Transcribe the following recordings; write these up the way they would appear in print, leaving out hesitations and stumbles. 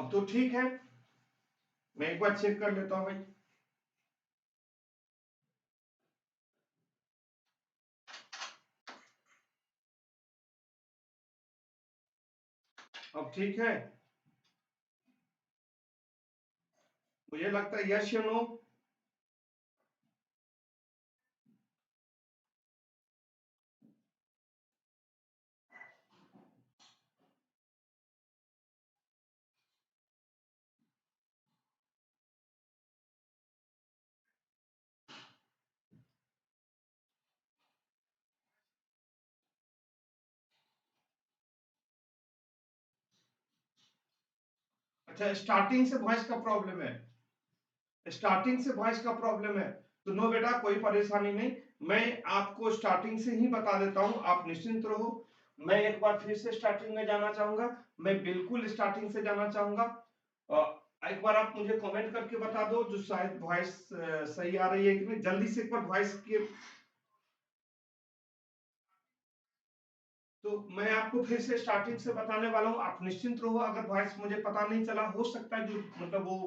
अब तो ठीक है, मैं एक बार चेक कर लेता हूं भाई। अब ठीक है, मुझे लगता है यस या नो। अच्छा, स्टार्टिंग से वॉइस का प्रॉब्लम है, स्टार्टिंग से वॉइस का प्रॉब्लम है, तो नो बेटा कोई परेशानी नहीं, मैं आपको स्टार्टिंग से ही बता देता हूं, आप निश्चिंत रहो। मैं एक बार फिर से स्टार्टिंग में जाना चाहूंगा, मैं बिल्कुल स्टार्टिंग से जाना चाहूंगा। एक बार आप मुझे कमेंट करके बता दो जो शायद वॉइस सही आ रही है कि नहीं, जल्दी से एक बार वॉइस की। तो मैं आपको फिर से स्टार्टिंग से बताने वाला हूँ, आप निश्चिंत रहो। अगर वॉइस मुझे पता नहीं चला, हो सकता है जो मतलब वो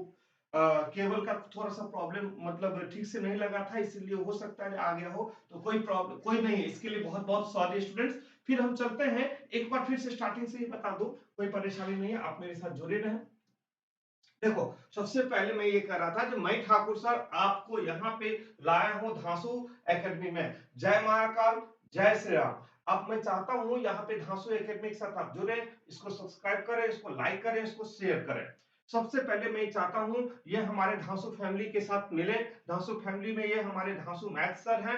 केबल का थोड़ा सा प्रॉब्लम, मतलब ठीक से नहीं लगा था, इसलिए हो सकता है आ गया हो, तो कोई प्रॉब्लम कोई नहीं है, इसके लिए बहुत बहुत सॉरी स्टूडेंट्स। फिर हम चलते हैं, एक बार फिर से स्टार्टिंग से ही बता दो, कोई परेशानी नहीं है, आप मेरे साथ जुड़े रहें। देखो, सबसे पहले मैं ये कह रहा था, जो मैं ठाकुर सर आपको यहाँ पे लाया हूँ धांसू एकेडमी में। जय महाकाल, जय श्री राम। अब मैं चाहता हूँ यहाँ पे धांसू एकेडमी के साथ आप जुड़े, इसको सब्सक्राइब करें, इसको लाइक करें, इसको शेयर करें। सबसे पहले मैं चाहता हूँ ये हमारे धांसू फैमिली के साथ मिले। धांसू फैमिली में ये हमारे धांसू मैथ सर हैं,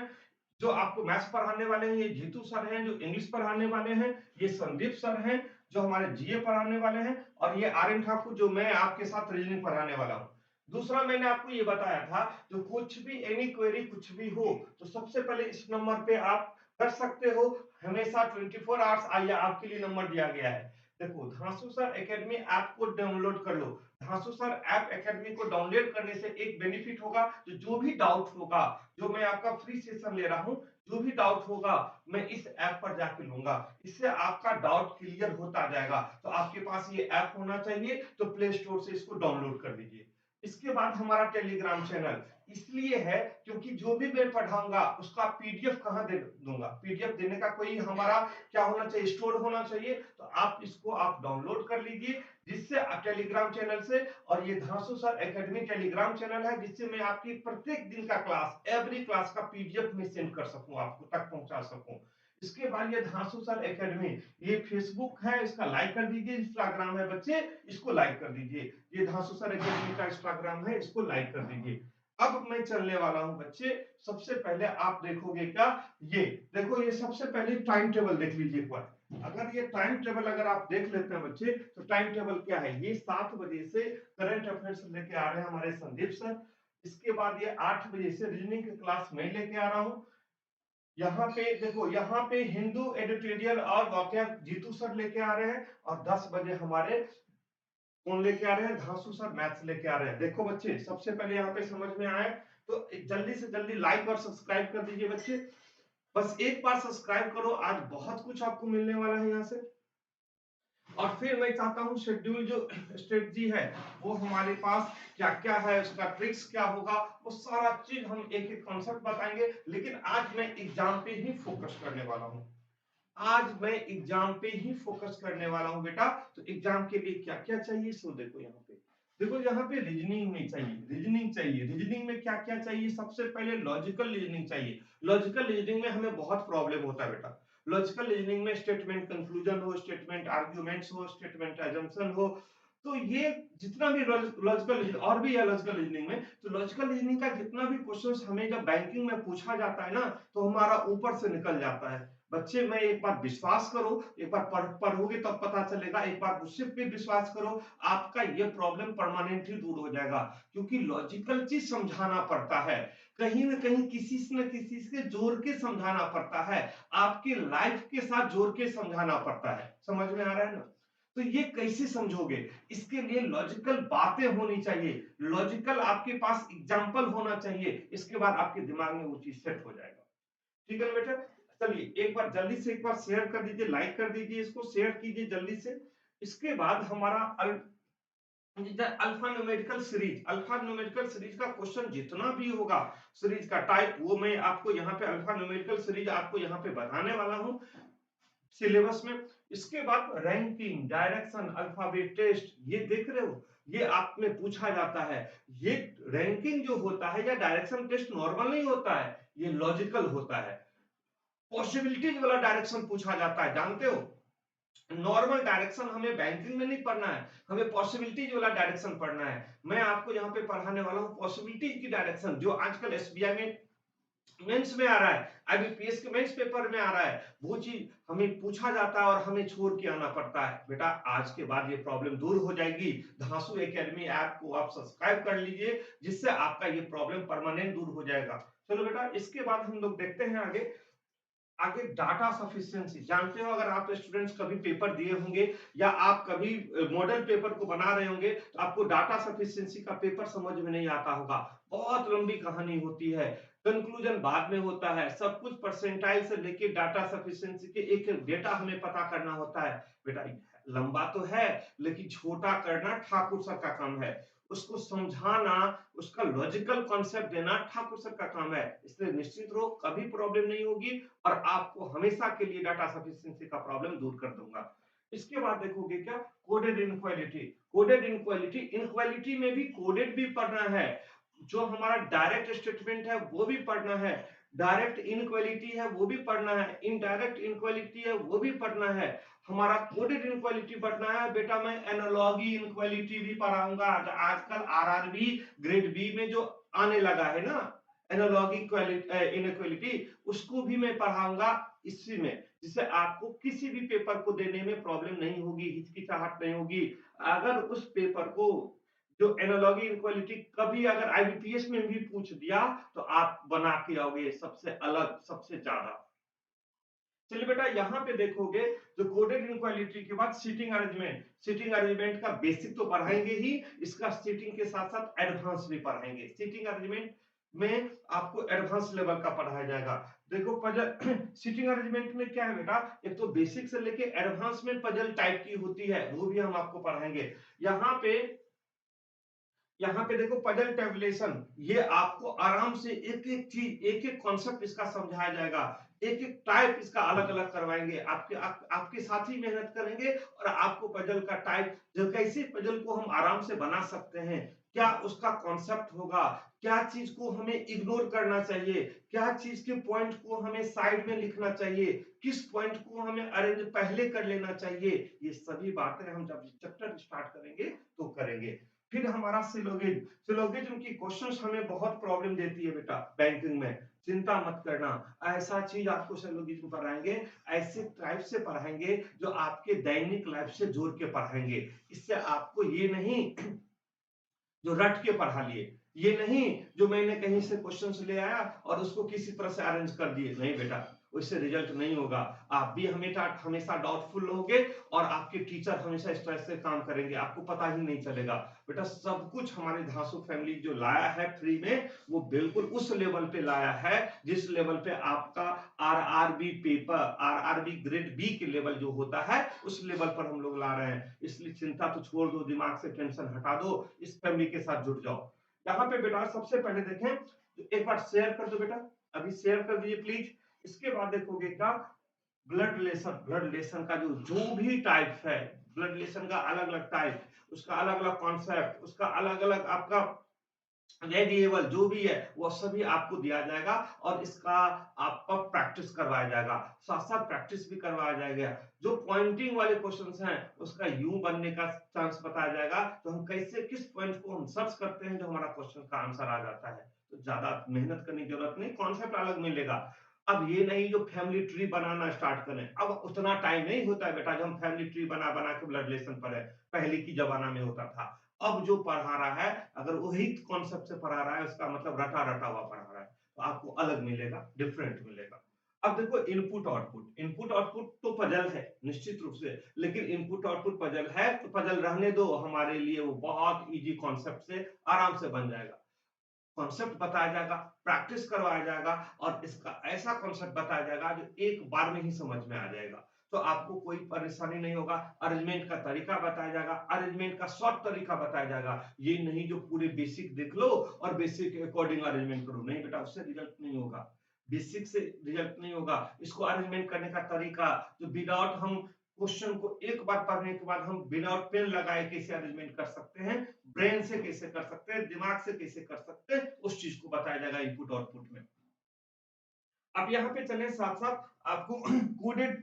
जो आपको मैथ्स पढ़ाने वाले हैं, ये जीतू सर हैं जो इंग्लिश पढ़ाने वाले हैं, ये संदीप सर हैं जो हमारे जीए पढ़ाने वाले हैं, और ये आर्यन ठाकुर जो मैं आपके साथ रीजनिंग पढ़ाने वाला हूँ। दूसरा मैंने आपको ये बताया था, जो कुछ भी एनी क्वेरी कुछ भी हो, तो सबसे पहले इस नंबर पे आप कर सकते हो। हमेशा 24 आवर्स आइए, आपके लिए नंबर दिया गया है। देखो, धांसू सर एकेडमी ऐप को डाउनलोड कर लो। धांसू सर ऐप एकेडमी को डाउनलोड करने से एक बेनिफिट होगा, जो भी डाउट होगा, जो मैं आपका फ्री सेशन ले रहा हूं, जो भी डाउट होगा मैं इस ऐप पर जाके लूंगा, इससे आपका डाउट क्लियर होता जाएगा। तो आपके पास ये ऐप होना चाहिए, तो प्ले स्टोर से इसको डाउनलोड कर लीजिए। इसके बाद हमारा टेलीग्राम चैनल इसलिए है क्योंकि जो भी मैं पढ़ाऊंगा उसका पीडीएफ कहां दे दूंगा, पीडीएफ देने का कोई हमारा क्या होना चाहिए, स्टोर होना चाहिए। तो आप इसको आप डाउनलोड कर लीजिए, जिससे आप टेलीग्राम चैनल से, और ये धांसू सर एकेडमी टेलीग्राम चैनल है, जिससे मैं आपकी प्रत्येक दिन का क्लास, एवरी क्लास का पीडीएफ में सेंड कर सकूं, आपको तक पहुंचा सकूं। इसके बाद ये धांसू सर एकेडमी, ये फेसबुक है, इसका लाइक कर दीजिए। इंस्टाग्राम है बच्चे, इसको लाइक कर दीजिए। ये धांसू सर एकेडमी का इंस्टाग्राम है, इसको लाइक कर दीजिए। अब मैं चलने वाला हूं बच्चे, सबसे पहले आप देखोगे क्या, ये देखो, ये सबसे पहले टाइम टेबल देख लीजिए एक बार। अगर ये टाइम टेबल अगर आप देख लेते हैं बच्चे, तो टाइम टेबल क्या है, ये 7 बजे से करंट अफेयर्स लेके आ रहे हैं हमारे संदीप सर। इसके बाद ये 8 बजे से रीजनिंग की क्लास मैं लेके आ रहा हूं। यहाँ पे देखो, यहाँ पे हिंदू एडिटोरियल और वाकया जीतू सर लेके आ रहे हैं, और 10 बजे हमारे कौन लेके आ रहे हैं, धांसू सर मैथ्स लेके आ रहे हैं। देखो बच्चे, सबसे पहले यहाँ पे समझ में आए तो जल्दी से जल्दी लाइक और सब्सक्राइब कर दीजिए बच्चे। बस एक बार सब्सक्राइब करो, आज बहुत कुछ आपको मिलने वाला है यहाँ से। और फिर मैं चाहता हूँ शेड्यूल जो स्ट्रेटजी है, वो हमारे पास क्या क्या है, उसका ट्रिक्स क्या होगा, वो सारा चीज हम एक एक कॉन्सेप्ट बताएंगे। लेकिन आज मैं एग्जाम पे ही फोकस करने वाला हूँ, आज मैं एग्जाम पे ही फोकस करने वाला हूं बेटा। तो एग्जाम के लिए क्या क्या चाहिए, सो देखो यहाँ पे, देखो यहाँ पे रीजनिंग में चाहिए, रीजनिंग चाहिए। रीजनिंग में क्या क्या चाहिए, सबसे पहले लॉजिकल रीजनिंग चाहिए। लॉजिकल रीजनिंग में हमें बहुत प्रॉब्लम होता है बेटा। लॉजिकल रीजनिंग में स्टेटमेंट कंक्लूजन हो, स्टेटमेंट आर्ग्यूमेंट्स हो, स्टेटमेंट एजम्पशन हो, तो ये जितना भी लॉजिकल और भी है लॉजिकल रीजनिंग में, तो लॉजिकल रीजनिंग का जितना भी क्वेश्चंस हमें जब बैंकिंग में पूछा जाता है ना, तो हमारा ऊपर से निकल जाता है। बच्चे, मैं एक बार विश्वास करो, एक बार पढ़ोगे तब पता चलेगा, एक बार मुझसे पे विश्वास करो, आपका ये प्रॉब्लम परमानेंटली दूर हो जाएगा। क्योंकि लॉजिकल चीज समझाना पड़ता है, कहीं ना कहीं किसी न किसी से जोड़ के समझाना पड़ता है, आपके लाइफ के साथ जोड़ के समझाना पड़ता है। समझ में आ रहा है ना? तो ये कैसे समझोगे, इसके लिए लॉजिकल बातें होनी चाहिए, लॉजिकल आपके पास एग्जाम्पल होना चाहिए, इसके बाद आपके दिमाग में वो चीज सेट हो जाएगा। ठीक है ना बेटा? चलिए एक बार जल्दी से एक बार शेयर कर दीजिए, लाइक कर दीजिए, इसको शेयर कीजिए जल्दी से। इसके बाद हमारा अल्फा न्यूमेरिकल सीरीज का क्वेश्चन जितना भी होगा, सीरीज का टाइप, वो मैं आपको यहाँ पे अल्फा न्यूमेरिकल सीरीज आपको यहाँ पे बताने वाला हूँ सिलेबस में। इसके बाद रैंकिंग, डायरेक्शन, अल्फाबेट टेस्ट, ये देख रहे हो, ये आप में पूछा जाता है। ये रैंकिंग जो होता है या डायरेक्शन टेस्ट नॉर्मल नहीं होता है, ये लॉजिकल होता है। पॉसिबिलिटीज वाला डायरेक्शन पूछा जाता है, जानते हो। नॉर्मल डायरेक्शन हमें बैंकिंग में नहीं पढ़ना है, हमें पॉसिबिलिटीज वाला डायरेक्शन पढ़ना है। मैं आपको यहाँ पे पढ़ाने वाला हूँ पॉसिबिलिटीज की डायरेक्शन, जो आजकल एसबीआई में मेंस में आ रहा है, आईबीपीएस के मेंस पेपर में आ रहा है, वो चीज हमें पूछा जाता है और हमें छोड़ के आना पड़ता है। बेटा आज के बाद ये प्रॉब्लम दूर हो जाएगी। धांसू एकेडमी ऐप को आप सब्सक्राइब कर लीजिए, जिससे आपका ये प्रॉब्लम परमानेंट दूर हो जाएगा। चलो बेटा, इसके बाद हम लोग देखते हैं आगे। आगे डाटा सफिशिएंसी, जानते हो अगर आप स्टूडेंट्स कभी पेपर दिए होंगे या आप कभी मॉडल पेपर को बना रहे होंगे, तो आपको डाटा सफिशिएंसी का पेपर समझ में नहीं आता होगा। बहुत लंबी कहानी होती है, कंक्लूजन बाद में होता है, सब कुछ परसेंटाइल से लेके डाटा सफिशिएंसी के एक एक डेटा हमें पता करना होता है। बेटा लंबा तो है, लेकिन छोटा करना ठाकुर सर का काम है, उसको समझाना, उसका लॉजिकल कॉन्सेप्ट देना ठाकुर सर का काम है। इसलिए निश्चित रहो, कभी प्रॉब्लम नहीं होगी और आपको हमेशा के लिए डाटा सफिशिएंसी का प्रॉब्लम दूर कर दूंगा। इसके बाद देखोगे क्या, coded inequality. Coded inequality, inequality में भी कोडेड भी पढ़ना है, जो हमारा डायरेक्ट स्टेटमेंट है वो भी पढ़ना है, डायरेक्ट इनक्वालिटी है वो भी पढ़ना है, इनडायरेक्ट इनक्वालिटी है वो भी पढ़ना है, हमारा कोडेड इनक्वालिटी पढ़ना है। बेटा मैं एनालॉगी इनक्वालिटी भी पढ़ाऊंगा, आजकल आरआरबी ग्रेड बी में जो आने लगा है ना, एनालॉगी इनक्वालिटी, उसको भी मैं पढ़ाऊंगा इसी में, जिससे आपको किसी भी पेपर को देने में प्रॉब्लम नहीं होगी, हिचकिचाहट नहीं होगी। अगर उस पेपर को, जो एनालॉगी इनक्वालिटी, कभी अगर आईबीपीएस में भी पूछ दिया, तो आप बना के आओगे सबसे अलग, सबसे ज्यादा। चलिए बेटा, यहाँ पे देखोगे जो कोडेड इनक्वालिटी के बाद सीटिंग अरेंजमेंट, सीटिंग अरेंजमेंट का बेसिक तो पढ़ाएंगे ही, इसका सीटिंग के साथ साथ एडवांस भी पढ़ाएंगे। सीटिंग अरेंजमेंट में आपको एडवांस लेवल का पढ़ाया जाएगा। देखो पजल सीटिंग अरेंजमेंट में क्या है बेटा, एक तो बेसिक से लेके एडवांस में पजल टाइप की होती है, वो भी हम आपको पढ़ाएंगे। यहाँ पे देखो पजल टेबुलेशन, ये आपको आराम से एक एक चीज, एक एक कॉन्सेप्ट इसका समझाया जाएगा, एक एक टाइप इसका अलग अलग करवाएंगे, आपके साथ ही मेहनत करेंगे और आपको पजल का टाइप, जो कैसे पजल को हम आराम से बना सकते हैं, क्या उसका कॉन्सेप्ट होगा, क्या चीज को हमें इग्नोर करना चाहिए, क्या चीज के पॉइंट को हमें साइड में लिखना चाहिए, किस पॉइंट को हमें अरेंज पहले कर लेना चाहिए, ये सभी बातें हम जब चैप्टर स्टार्ट करेंगे तो करेंगे। फिर हमारा सिलोगिज्म, सिलोगिज्म की क्वेश्चंस हमें बहुत प्रॉब्लम देती है बेटा बैंकिंग में, चिंता मत करना, ऐसा चीज आपको सिलोगिज्म पढ़ाएंगे, ऐसे टाइप से पढ़ाएंगे जो आपके दैनिक लाइफ से जोड़ के पढ़ाएंगे। इससे आपको ये नहीं जो रट के पढ़ा लिए, ये नहीं जो मैंने कहीं से क्वेश्चंस ले आया और उसको किसी तरह से अरेंज कर दिए, नहीं बेटा, उससे रिजल्ट नहीं होगा। आप भी हमेशा हमेशा डाउटफुल होगे और आपके टीचर हमेशा स्ट्रेस से काम करेंगे, आपको पता ही नहीं चलेगा। बेटा सब कुछ हमारे धांसू फैमिली जो लाया है फ्री में, वो बिल्कुल उस लेवल पे लाया है जिस लेवल पे आपका RRB paper, RRB grade B के लेवल जो होता है, उस लेवल पर हम लोग ला रहे हैं। इसलिए चिंता तो छोड़ दो, दिमाग से टेंशन हटा दो, इस फैमिली के साथ जुड़ जाओ। यहाँ पे बेटा सबसे पहले देखें, तो एक बार शेयर कर दो बेटा, अभी शेयर कर दीजिए प्लीज। इसके बाद देखोगे क्या, ब्लड रिलेशन, ब्लड रिलेशन का जो जो भी टाइप है, ब्लड रिलेशन का अलग अलग टाइप, उसका अलग अलग कॉन्सेप्ट, उसका अलग अलग आपका वेरिएबल जो भी है, वो सभी आपको दिया जाएगा और इसका आपका प्रैक्टिस करवाया जाएगा, साथ साथ प्रैक्टिस भी करवाया जाएगा। जो पॉइंटिंग वाले क्वेश्चंस हैं, उसका यू बनने का चांस बताया जाएगा, तो हम कैसे किस पॉइंट को हम सर्च करते हैं जो हमारा क्वेश्चन का आंसर आ जाता है। तो ज्यादा मेहनत करने की जरूरत नहीं, कॉन्सेप्ट अलग मिलेगा। अब ये नहीं जो फैमिली ट्री बनाना स्टार्ट करें, अब उतना टाइम नहीं होता है बेटा, जब हम फैमिली ट्री बना बना के ब्लड रिलेशन पढ़े, पहले की जमाना में होता था। अब जो पढ़ा रहा है, अगर वही कॉन्सेप्ट से पढ़ा रहा है, उसका मतलब रटा रटा हुआ पढ़ा रहा है, तो आपको अलग मिलेगा, डिफरेंट मिलेगा। अब देखो इनपुट आउटपुट, इनपुट आउटपुट तो पजल है निश्चित रूप से, लेकिन इनपुट आउटपुट पजल है तो पजल रहने दो, हमारे लिए वो बहुत इजी कॉन्सेप्ट से आराम से बन जाएगा। कॉन्सेप्ट बताया जाएगा, प्रैक्टिस करवाया जाएगा और इसका ऐसा कॉन्सेप्ट बताया जाएगा जो एक बार में ही समझ में आ जाएगा। तो आपको कोई परेशानी नहीं होगा। अरेंजमेंट का तरीका बताया जाएगा, अरेंजमेंट का शॉर्ट तरीका बताया जाएगा। ये नहीं जो पूरे बेसिक देख लो और बेसिक के अकॉर्डिंग अरेंजमेंट करो, नहीं बेटा, उससे रिजल्ट नहीं होगा। बेसिक से रिजल्ट नहीं होगा। इसको अरेंजमेंट करने का तरीका जो विदाउट हम क्वेश्चन को एक बार पढ़ने के बाद हम विदाउट पेन लगाए कैसे अरेंजमेट कर सकते हैं, ब्रेन से कैसे कर सकते हैं, दिमाग से कैसे कर सकते हैं, उस चीज को बताया जाएगा इनपुट आउटपुट में। अब यहाँ पे चले साथ साथ आपको coded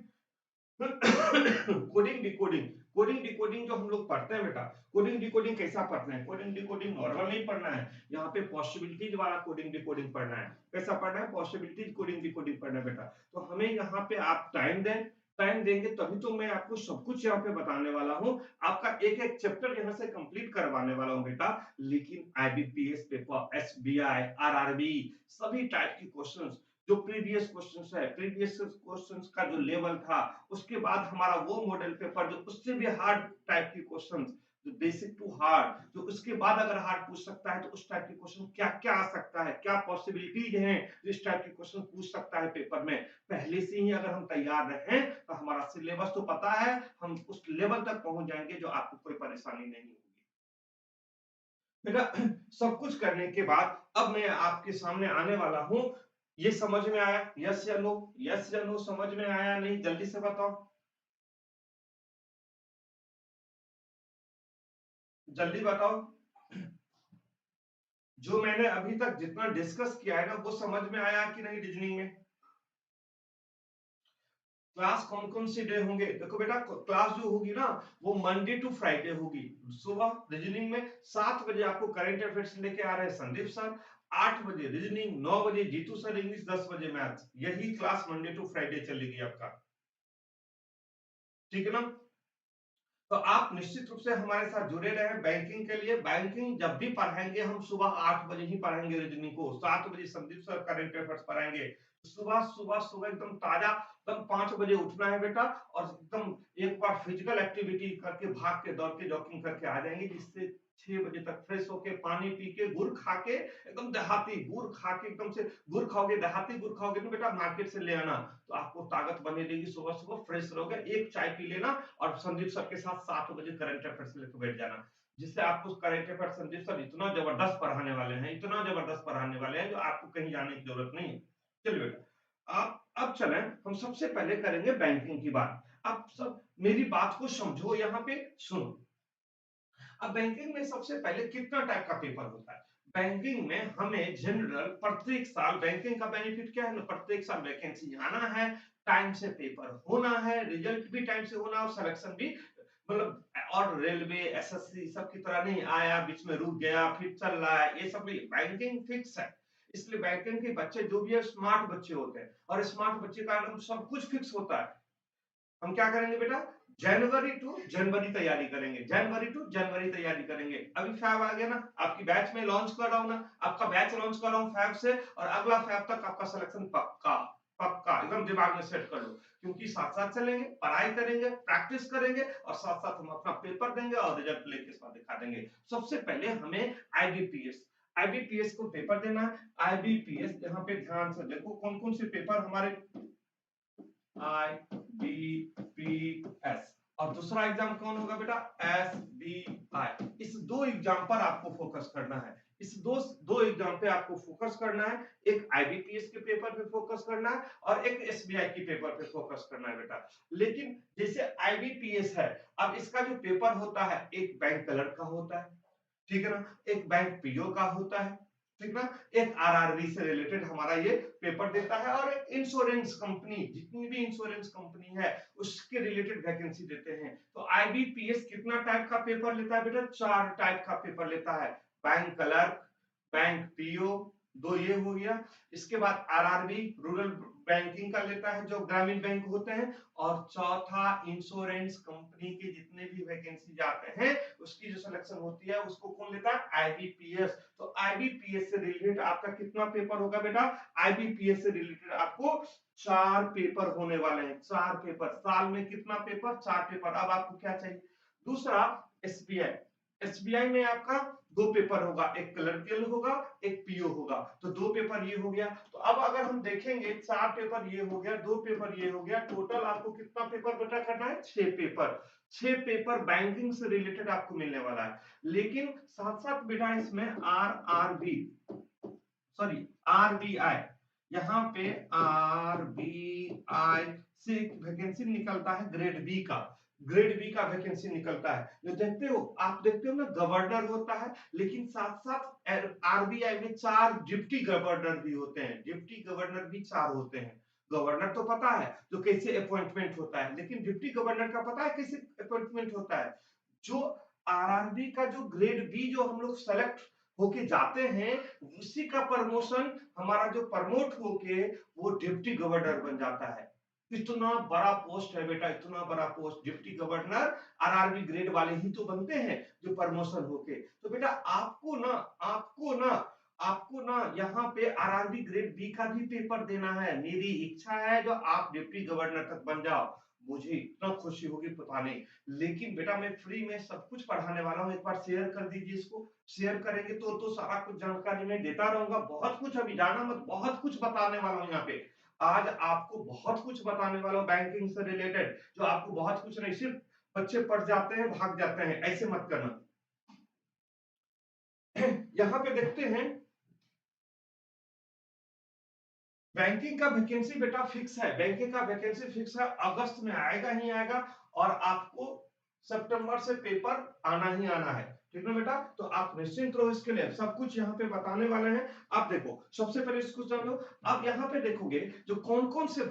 coding decoding, coding decoding जो हम लोग पढ़ते हैं बेटा, कोडिंग डिकोडिंग कैसा पढ़ते हैं? कोडिंग डिकोडिंग नॉर्मल नहीं पढ़ना है, यहाँ पे पॉसिबिलिटीज वाला कोडिंग डिकोडिंग पढ़ना है। कैसा पढ़ना है? पॉसिबिलिटीज कोडिंग डिकोडिंग पढ़ना है बेटा। तो हमें यहाँ पे आप टाइम दें, टाइम देंगे तभी तो मैं आपको सब कुछ यहाँ पे बताने वाला हूँ। आपका एक एक चैप्टर यहाँ से कंप्लीट करवाने वाला हूँ बेटा। लेकिन आईबीपीएस पेपर, एसबीआई, आरआरबी, सभी टाइप की क्वेश्चंस जो प्रीवियस क्वेश्चंस है, प्रीवियस क्वेश्चंस का जो लेवल था, उसके बाद हमारा वो मॉडल पेपर जो उससे भी हार्ड टाइप की क्वेश्चंस, जो बेसिक टू हार्ड, जो उसके बाद अगर हार्ड पूछ सकता है तो उस टाइप के क्वेश्चन क्या क्या आ सकता है, क्या पॉसिबिलिटीज हैं जो इस टाइप के क्वेश्चन पूछ सकता है पेपर में, पहले से ही अगर हम तैयार रहे तो हमारा सिलेबस तो पता है, हम उस लेवल तक पहुंच जाएंगे जो आपको कोई परेशानी नहीं होगी बेटा। सब कुछ करने के बाद अब मैं आपके सामने आने वाला हूं। ये समझ में आया? यस या नो? यस या नो? समझ में आया नहीं? जल्दी से बताओ, जल्दी बताओ। जो मैंने अभी तक जितना डिस्कस किया है ना, वो समझ में आया कि नहीं रीजनिंग में? क्लास कौन कौन से डे होंगे? देखो बेटा, क्लास जो होगी ना वो मंडे टू फ्राइडे होगी। सुबह रीजनिंग में 7 बजे आपको करंट अफेयर्स लेके आ रहे हैं संदीप सर, 8 बजे रीजनिंग, 9 बजे जीतू सर इंग्लिश, 10 बजे मैथ्स। यही क्लास मंडे टू फ्राइडे चलेगी आपका, ठीक है ना? तो आप निश्चित रूप से हमारे साथ जुड़े रहे बैंकिंग के लिए। बैंकिंग जब भी पढ़ाएंगे हम सुबह 8 बजे ही पढ़ाएंगे रीजनिंग को, 7 बजे संदीप सर करंट अफेयर्स पढ़ाएंगे। सुबह सुबह सुबह एकदम ताजा, एकदम 5 बजे उठना है बेटा, और एकदम एक बार फिजिकल एक्टिविटी करके भाग के दौड़ के जॉगिंग करके आ जाएंगे, जिससे 6 बजे तक फ्रेश होके पानी पी के गुड़ खा के, एकदम देहाती गुड़ खा के, एकदम से गुड़ खाओगे, देहाती गुड़ खाओगे तो बेटा मार्केट से ले आना, तो आपको ताकत बनी रहेगी, सुबह सुबह फ्रेश रहोगे। एक चाय पी लेना और संदीप सर के साथ 7 बजे करंट अफेयर्स लेकर बैठ जाना, जिससे आपको करंट अफेयर्स संदीप सर इतना जबरदस्त पढ़ाने वाले हैं, इतना जबरदस्त पढ़ाने वाले हैं जो आपको कहीं जाने की जरूरत नहीं है। चलिए बेटा, आप अब चलें, हम सबसे पहले करेंगे बैंकिंग की बात। आप सब मेरी बात को समझो, यहाँ पे सुनो। अब बैंकिंग में सबसे पहले कितना टाइप का पेपर होता है? बैंकिंग में हमें जनरल प्रत्येक साल, बैंकिंग का बेनिफिट क्या है ना, प्रत्येक साल वैकेंसी आना है, टाइम से पेपर होना है, रिजल्ट भी टाइम से होना और सिलेक्शन भी, मतलब, और रेलवे एसएससी सब की तरह नहीं आया बीच में रुक गया फिर चल रहा है, ये सब नहीं, बैंकिंग फिक्स है। इसलिए बैंकिंग के बच्चे जो भी है स्मार्ट बच्चे होते हैं, और स्मार्ट बच्चे का एकदम सब कुछ फिक्स होता है। हम क्या करेंगे बेटा? जनवरी टू जनवरी तैयारी करेंगे, जनवरी टू जनवरी तैयारी करेंगे। अभी फैब आ गया ना, आपकी बैच में लॉन्च कर रहा हूं ना, आपका बैच लॉन्च कर रहा हूं फैब से, और अगला फैब तक आपका सिलेक्शन पक्का, पक्का एकदम दिमाग में सेट कर लो। क्योंकि साथ साथ चलेंगे, पढ़ाई करेंगे, प्रैक्टिस करेंगे, और साथ साथ हम अपना पेपर देंगे और रिजल्ट लेके साथ दिखा देंगे। सबसे पहले हमें आईबीपीएस, आईबीपीएस को पेपर देना है। आईबीपीएस, यहाँ पे ध्यान से देखो कौन कौन से पेपर हमारे, आईबीपीएस, और दूसरा एग्जाम कौन होगा बेटा? एसबीआई। इस दो एग्जाम पर आपको फोकस करना है, इस दो दो एग्जाम पे आपको फोकस करना है। एक आईबीपीएस के पेपर पे फोकस करना है और एक एसबीआई के पेपर पे फोकस करना है बेटा। लेकिन जैसे आईबीपीएस है, अब इसका जो पेपर होता है एक बैंक क्लर्क का होता है, ठीक है ना, एक बैंक पीओ का होता है, ठीक ना, एक आरआरबी से रिलेटेड हमारा ये पेपर देता है, और एक इंश्योरेंस कंपनी, जितनी भी इंश्योरेंस कंपनी है उसके रिलेटेड वैकेंसी देते हैं। तो आईबीपीएस कितना टाइप का पेपर लेता है बेटा? 4 टाइप का पेपर लेता है। बैंक क्लर्क, बैंक पीओ, दो ये हो गया। इसके बाद आरआरबी रूरल बैंकिंग का लेता है जो ग्रामीण बैंक होते हैं, और चौथा इंश्योरेंस कंपनी के जितने भी वैकेंसी जाते हैं उसकी जो सिलेक्शन होती है उसको कौन लेता है? आईबीपीएस। तो आईबीपीएस से रिलेटेड आपका कितना पेपर होगा बेटा? आईबीपीएस से रिलेटेड आपको 4 पेपर होने वाले हैं, 4 पेपर। साल में कितना पेपर? 4 पेपर। अब आपको क्या चाहिए? दूसरा एसबीआई, एसबीआई में आपका 2 पेपर होगा, एक क्लर्कियल होगा, एक पीओ होगा। तो 2 पेपर ये हो गया। तो अब अगर हम देखेंगे 4 पेपर ये हो गया, 2 पेपर ये हो गया, टोटल आपको कितना पेपर बेटा करना है? 6 पेपर। 6 पेपर बैंकिंग से रिलेटेड आपको मिलने वाला है। लेकिन साथ-साथ बेटा इसमें आरआरबी, सॉरी आरबीआई, यहाँ पे आरबीआई से वैकेंसी निकलता है ग्रेड बी का। ग्रेड बी का वैकेंसी निकलता है। जो देखते हो, आप देखते हो ना, गवर्नर होता है, लेकिन साथ साथ आरबीआई में 4 डिप्टी गवर्नर भी होते हैं। डिप्टी गवर्नर भी 4 होते हैं। गवर्नर तो पता है जो कैसे अपॉइंटमेंट होता है, लेकिन डिप्टी गवर्नर का पता है कैसे अपॉइंटमेंट होता है? जो आरआरबी का जो ग्रेड बी जो हम लोग सेलेक्ट होके जाते हैं, उसी का प्रमोशन हमारा जो प्रमोट होके वो डिप्टी गवर्नर बन जाता है। इतना बड़ा पोस्ट है बेटा, इतना बड़ा post. Deputy governor RRB grade वाले ही तो बनते हैं जो प्रमोशन होके। तो बेटा आपको ना यहाँ पे आरआरबी ग्रेड बी का भी पेपर देना है। मेरी इच्छा है जो आप डिप्टी गवर्नर तक बन जाओ, मुझे इतना खुशी होगी पता नहीं। लेकिन बेटा मैं फ्री में सब कुछ पढ़ाने वाला हूँ, एक बार शेयर कर दीजिए इसको। शेयर करेंगे तो सारा कुछ जानकारी मैं देता रहूंगा। बहुत कुछ, अभी जाना मत, बहुत कुछ बताने वाला हूँ यहाँ पे। आज आपको बहुत कुछ बताने वाला हूँ बैंकिंग से रिलेटेड, जो आपको बहुत कुछ नहीं, सिर्फ बच्चे पढ़ जाते हैं भाग जाते हैं, ऐसे मत करना। यहाँ पे देखते हैं बैंकिंग का वैकेंसी बेटा फिक्स है। बैंकिंग का वैकेंसी फिक्स है, अगस्त में आएगा ही आएगा, और आपको सितंबर से पेपर आना ही आना है। ठीक है बेटा, तो आप निश्चिंत रहो, इसके लिए सब कुछ यहाँ पे बताने वाले हैं। आप देखो, सबसे पहले इसको जान लो। अब यहाँ पे देखोगे जो कौन कौन से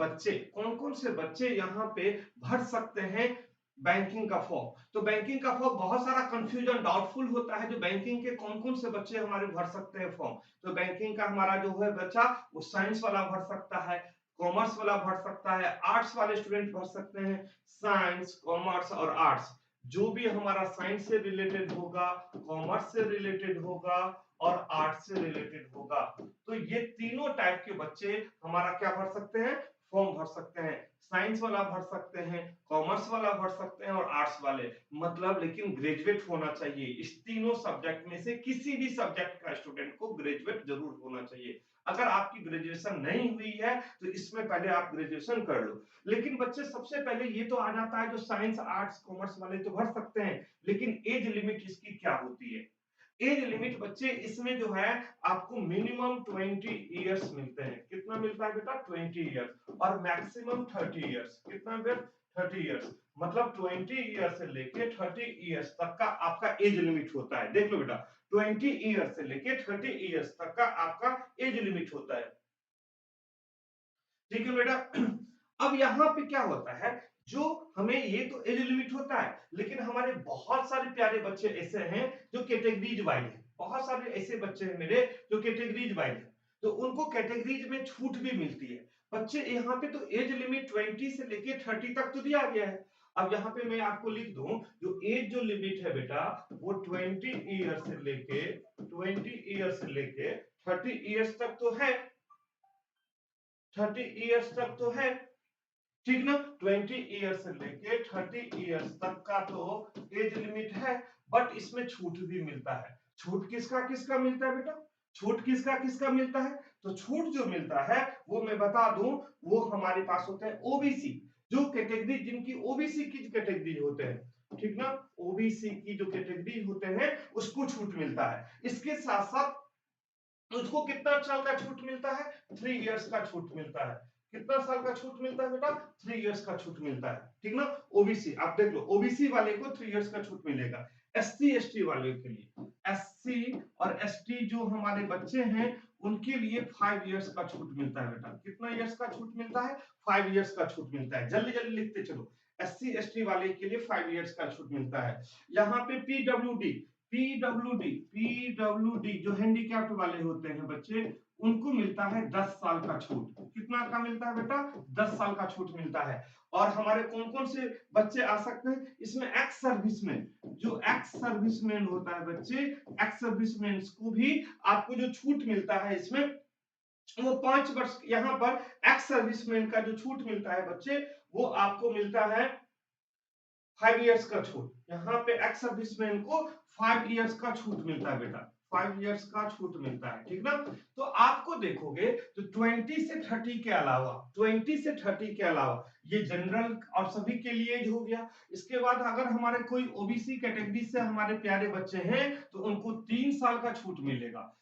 बच्चे यहाँ पे भर सकते हैं बैंकिंग का फॉर्म। तो बैंकिंग का फॉर्म बहुत सारा कंफ्यूजन, डाउटफुल होता है, जो बैंकिंग के कौन कौन से बच्चे हमारे भर सकते हैं फॉर्म। तो बैंकिंग का हमारा जो है बच्चा, वो साइंस वाला भर सकता है, कॉमर्स वाला भर सकता है, आर्ट्स वाले स्टूडेंट भर सकते हैं। साइंस, कॉमर्स और आर्ट्स, जो भी हमारा साइंस से रिलेटेड होगा, कॉमर्स से रिलेटेड होगा और आर्ट्स से रिलेटेड होगा, तो ये तीनों टाइप के बच्चे हमारा क्या भर सकते हैं? फॉर्म भर सकते हैं। साइंस वाला भर सकते हैं, कॉमर्स वाला भर सकते हैं और आर्ट्स वाले, मतलब लेकिन ग्रेजुएट होना चाहिए। इस तीनों सब्जेक्ट में से किसी भी सब्जेक्ट का स्टूडेंट को ग्रेजुएट जरूर होना चाहिए। अगर आपकी ग्रेजुएशन नहीं हुई है तो इसमें पहले आप ग्रेजुएशन कर लो। लेकिन बच्चे सबसे पहले ये तो आ जाता है, जो साइंस आर्ट्स कॉमर्स वाले तो भर सकते हैं, लेकिन एज लिमिट इसकी क्या होती है? एज लिमिट बच्चे इसमें जो है आपको मिनिमम 20 इयर्स मिलते हैं। कितना मिलता है बेटा? 20 इयर्स, और मैक्सिमम 30 इयर्स। कितना बेटा? 30 इयर्स, मतलब 20 इयर्स से लेके 30 इयर्स तक का आपका एज लिमिट होता है। देख लो बेटा, 20 इयर्स से लेके 30 इयर्स तक का आपका एज लिमिट होता है। ठीक है बेटा। अब यहाँ पे क्या होता है, जो हमें ये तो एज लिमिट होता है, लेकिन हमारे बहुत सारे प्यारे बच्चे ऐसे हैं जो कैटेगरीज वाइज है। बहुत सारे ऐसे बच्चे हैं मेरे जो कैटेगरीज वाइज है, तो उनको कैटेगरीज में छूट भी मिलती है। बच्चे यहाँ पे तो एज लिमिट 20 से लेके 30 तक तो दिया गया है। अब यहाँ पे मैं आपको लिख दूं, जो एज जो लिमिट है बेटा, वो 20 ईयर से लेके 30 ईयर्स तक तो है। 30 ईयर्स तक तो है, ठीक ना? 20 ईयर से लेके 30 ईयर्स तक का तो एज लिमिट है, बट इसमें छूट भी मिलता है। छूट किसका किसका मिलता है बेटा? छूट किसका किसका मिलता है? तो छूट जो मिलता है वो मैं बता दूं, वो हमारे पास होते हैं ओबीसी, जो कैटेगरी, जिनकी ओबीसी की कैटेगरी होते हैं, ठीक ना? ओबीसी की जो कैटेगरी होते हैं उसको छूट मिलता है। इसके साथ साथ उसको कितना साल का छूट मिलता है? 3 इयर्स का छूट मिलता है। कितना साल का छूट मिलता है बेटा? 3 इयर्स का छूट मिलता है, ठीक ना? ओबीसी, आप देख लो, ओबीसी वाले को 3 इयर्स का छूट मिलेगा। एससी एसटी वाले के लिए, एससी और एसटी जो हमारे बच्चे हैं उनके लिए 5 इयर्स का छूट मिलता है बेटा। कितना इयर्स का छूट मिलता है? 5 इयर्स का छूट मिलता है। जल्दी जल्दी लिखते चलो। एससी एसटी वाले के लिए 5 इयर्स का छूट मिलता है। यहाँ पे पीडब्ल्यूडी, पीडब्ल्यूडी जो हैंडीकैप्ड वाले होते हैं बच्चे, उनको मिलता है 10 साल का छूट। कितना का मिलता है बेटा? 10 साल का छूट मिलता है। और हमारे कौन कौन से बच्चे आ सकते हैं इसमें? एक्स सर्विसमैन, जो एक्स सर्विसमैन होता है बच्चे, एक्स सर्विसमैन को भी आपको जो छूट मिलता है इसमें, वो 5 वर्ष, यहाँ पर एक्स सर्विसमैन का जो छूट मिलता है बच्चे, वो आपको मिलता है 5 इयर्स का छूट, यहाँ पे एक्स सर्विसमैन को 5 इयर्स का छूट मिलता है बेटा, 5 इयर्स का छूट मिलता है, ठीक ना। तो आपको देखोगे तो 20 से 30 के अलावा, 20 से 30 के अलावा ये जनरल और सभी के लिए हो गया। इसके बाद अगर हमारे कोई ओबीसी कैटेगरी से हमारे प्यारे बच्चे हैं तो उनको 3 साल का छूट मिलेगा,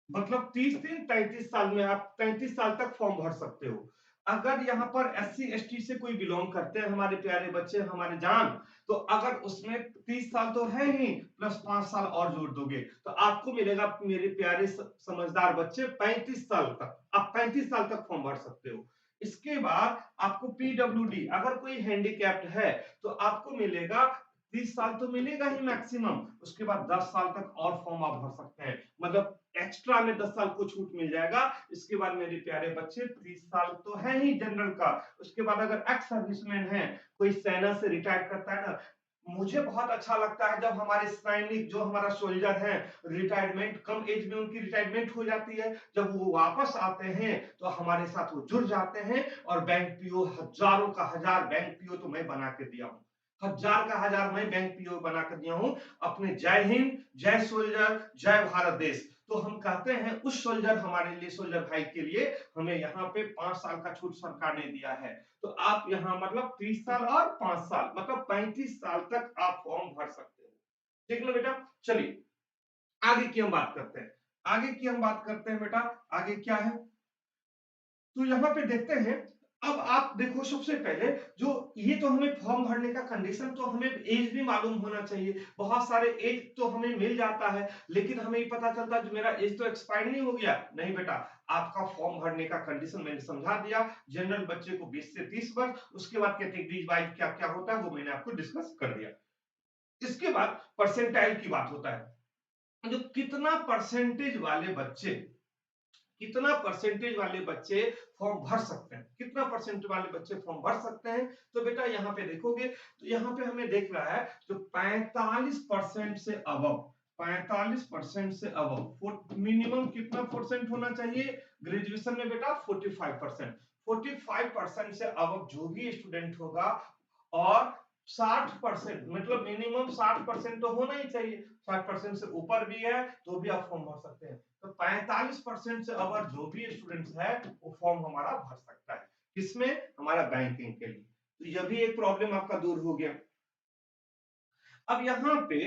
मतलब 30 से 33 साल में आप 33 साल तक फॉर्म भर सकते हो। अगर यहाँ पर एससी एसटी से कोई बिलोंग करते हैं हमारे प्यारे बच्चे, हमारे जान, तो अगर उसमें 30 साल तो है ही, प्लस 5 साल और जोड़ दोगे तो आपको मिलेगा मेरे प्यारे समझदार बच्चे 35 साल तक, आप 35 साल तक फॉर्म भर सकते हो। इसके बाद आपको पीडब्ल्यूडी, अगर कोई हैंडीकैप्ड है तो आपको मिलेगा 30 साल तो मिलेगा ही मैक्सिमम, उसके बाद 10 साल तक और फॉर्म आप भर सकते हैं, मतलब एक्स्ट्रा में 10 साल को छूट मिल जाएगा। इसके बाद मेरे प्यारे बच्चे 30 साल तो है ही जनरल का, उसके बाद अगर एक्स सर्विसमैन है, कोई सेना से रिटायर करता है ना, मुझे बहुत अच्छा लगता है जब हमारे सैनिक जो हमारा सोल्जर है रिटायरमेंट, कम एज में उनकी रिटायरमेंट हो जाती है, जब वो वापस आते हैं तो हमारे साथ वो जुड़ जाते हैं, और बैंक पीओ हजारों का हजार बैंक पीओ तो मैं बना के दिया हूँ, हजार का हजार मैं बैंक पीओ बना कर दिया हूँ अपने। जय हिंद, जय सोल्जर, जय भारत देश। तो हम कहते हैं उस सोल्जर, हमारे लिए सोल्जर भाई के लिए हमें यहाँ पे 5 साल का छूट सरकार ने दिया है। तो आप यहाँ मतलब 30 साल और 5 साल मतलब 35 साल तक आप फॉर्म भर सकते हो, ठीक ना बेटा। चलिए आगे की हम बात करते हैं, आगे की हम बात करते हैं बेटा, आगे क्या है तो यहाँ पे देखते हैं। अब आप देखो सबसे पहले जो ये तो हमें फॉर्म भरने का कंडीशन, तो हमें एज भी मालूम होना चाहिए। बहुत सारे एज तो हमें मिल जाता है, लेकिन हमें ये पता चलता है जो मेरा एज तो एक्सपायर नहीं हो गया, नहीं बेटा, आपका फॉर्म भरने का कंडीशन मैंने समझा दिया। जनरल बच्चे को 20 से 30 वर्ष, उसके बाद कैटेगरी वाइज क्या क्या होता है वो मैंने आपको डिस्कस कर दिया। इसके बाद परसेंटाइल की बात होता है, जो कितना परसेंटेज वाले बच्चे, कितना परसेंटेज वाले बच्चे फॉर्म भर सकते हैं, कितना परसेंट वाले बच्चे फॉर्म भर सकते हैं। तो बेटा यहाँ पे देखोगे तो यहाँ पे हमें देख रहा है जो 45% से अबव, 45% से अबव मिनिमम कितना परसेंट होना चाहिए ग्रेजुएशन में बेटा 45%, 45% से अबव जो भी स्टूडेंट होगा, और 60% मतलब मिनिमम 60% तो होना ही चाहिए, 60% से ऊपर भी है तो भी आप फॉर्म भर सकते हैं। तो 45% से अवर जो भी स्टूडेंट्स है वो फॉर्म हमारा भर सकता है, किसमें, हमारा बैंकिंग के लिए। तो यह भी एक प्रॉब्लम आपका दूर हो गया। अब यहाँ पे